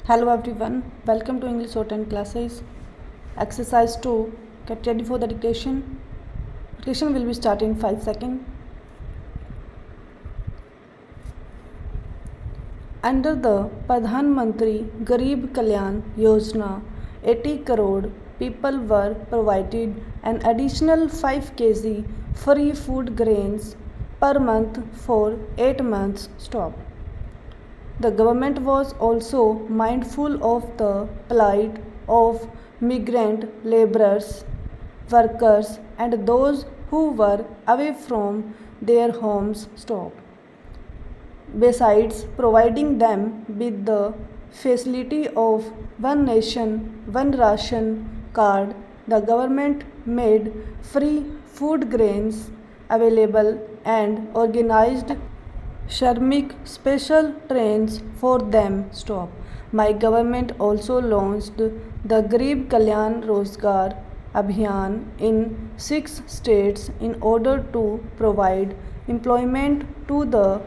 Hello everyone, welcome to English Shorthand classes. Exercise 2. Get ready for the dictation. Dictation will be starting in 5 seconds. Under the Pradhan Mantri Garib Kalyan Yojana, 80 crore people were provided an additional 5 kg free food grains per month for 8 months. Stop. The government was also mindful of the plight of migrant laborers, workers, and those who were away from their homes. Stop. Besides providing them with the facility of one nation, one ration card, the government made free food grains available and organized Sharmik special trains for them. Stop. My government also launched the Garib Kalyan Rozgar Abhiyan in 6 states in order to provide employment to the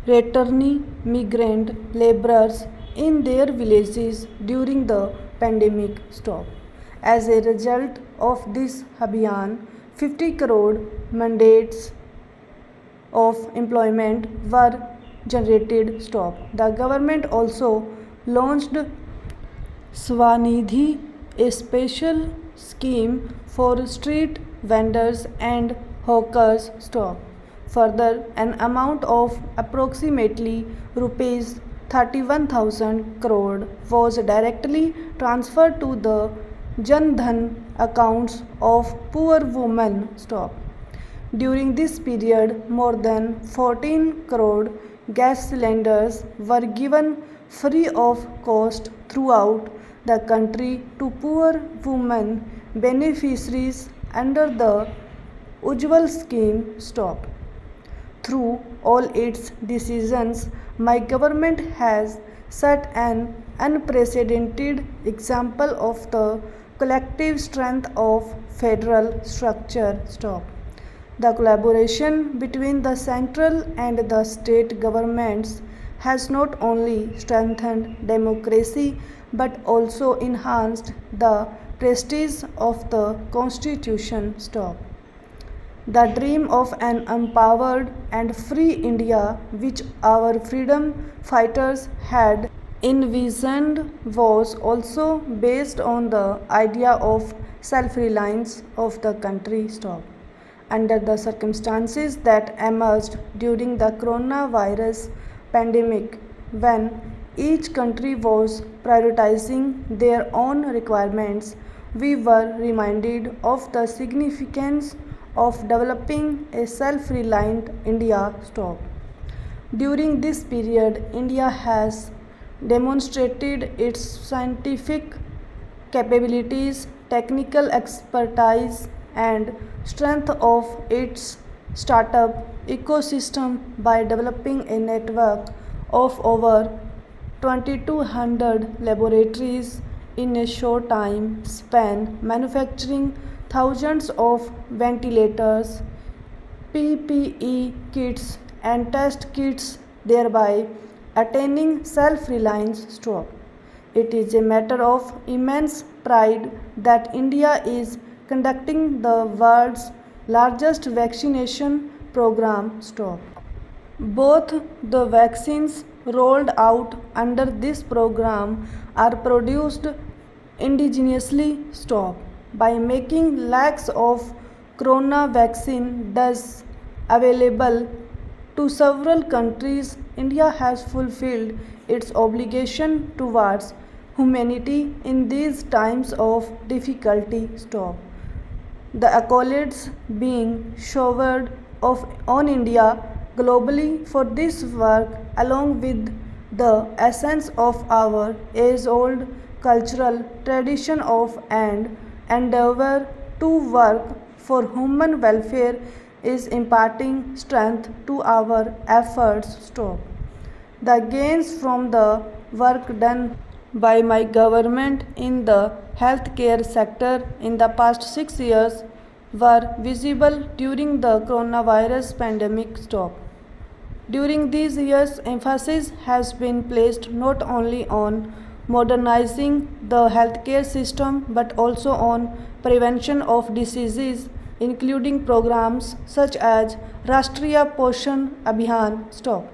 returning migrant laborers in their villages during the pandemic. Stop. As a result of this Abhiyan, 50 crore mandates of employment were generated. Stop. The government also launched Swanidhi, a special scheme for street vendors and hawkers. Stop. Further, an amount of approximately rupees 31,000 crore was directly transferred to the Jan Dhan accounts of poor women. Stop. During this period, more than 14 crore gas cylinders were given free of cost throughout the country to poor women beneficiaries under the Ujjwal scheme. Stop. Through all its decisions, my government has set an unprecedented example of the collective strength of federal structure. Stop. The collaboration between the central and the state governments has not only strengthened democracy but also enhanced the prestige of the Constitution. Stop. The dream of an empowered and free India, which our freedom fighters had envisioned, was also based on the idea of self-reliance of the country. Stop. Under the circumstances that emerged during the coronavirus pandemic, when each country was prioritizing their own requirements, we were reminded of the significance of developing a self-reliant India. Stop. During this period, India has demonstrated its scientific capabilities, technical expertise, and strength of its startup ecosystem by developing a network of over 2200 laboratories in a short time span, manufacturing thousands of ventilators, PPE kits, and test kits, thereby attaining self-reliance. Stop. It is a matter of immense pride that India is conducting the world's largest vaccination program. Stop. Both the vaccines rolled out under this program are produced indigenously. Stop. By making lakhs of corona vaccine doses available to several countries, India has fulfilled its obligation towards humanity in these times of difficulty. Stop. The accolades being showered on India globally for this work, along with the essence of our age-old cultural tradition of and endeavor to work for human welfare, is imparting strength to our efforts. Stop. The gains from the work done by my government in the healthcare sector in the past 6 years were visible during the coronavirus pandemic. Stop. During these years, emphasis has been placed not only on modernizing the healthcare system but also on prevention of diseases, including programs such as Rashtriya Poshan Abhiyan. Stop.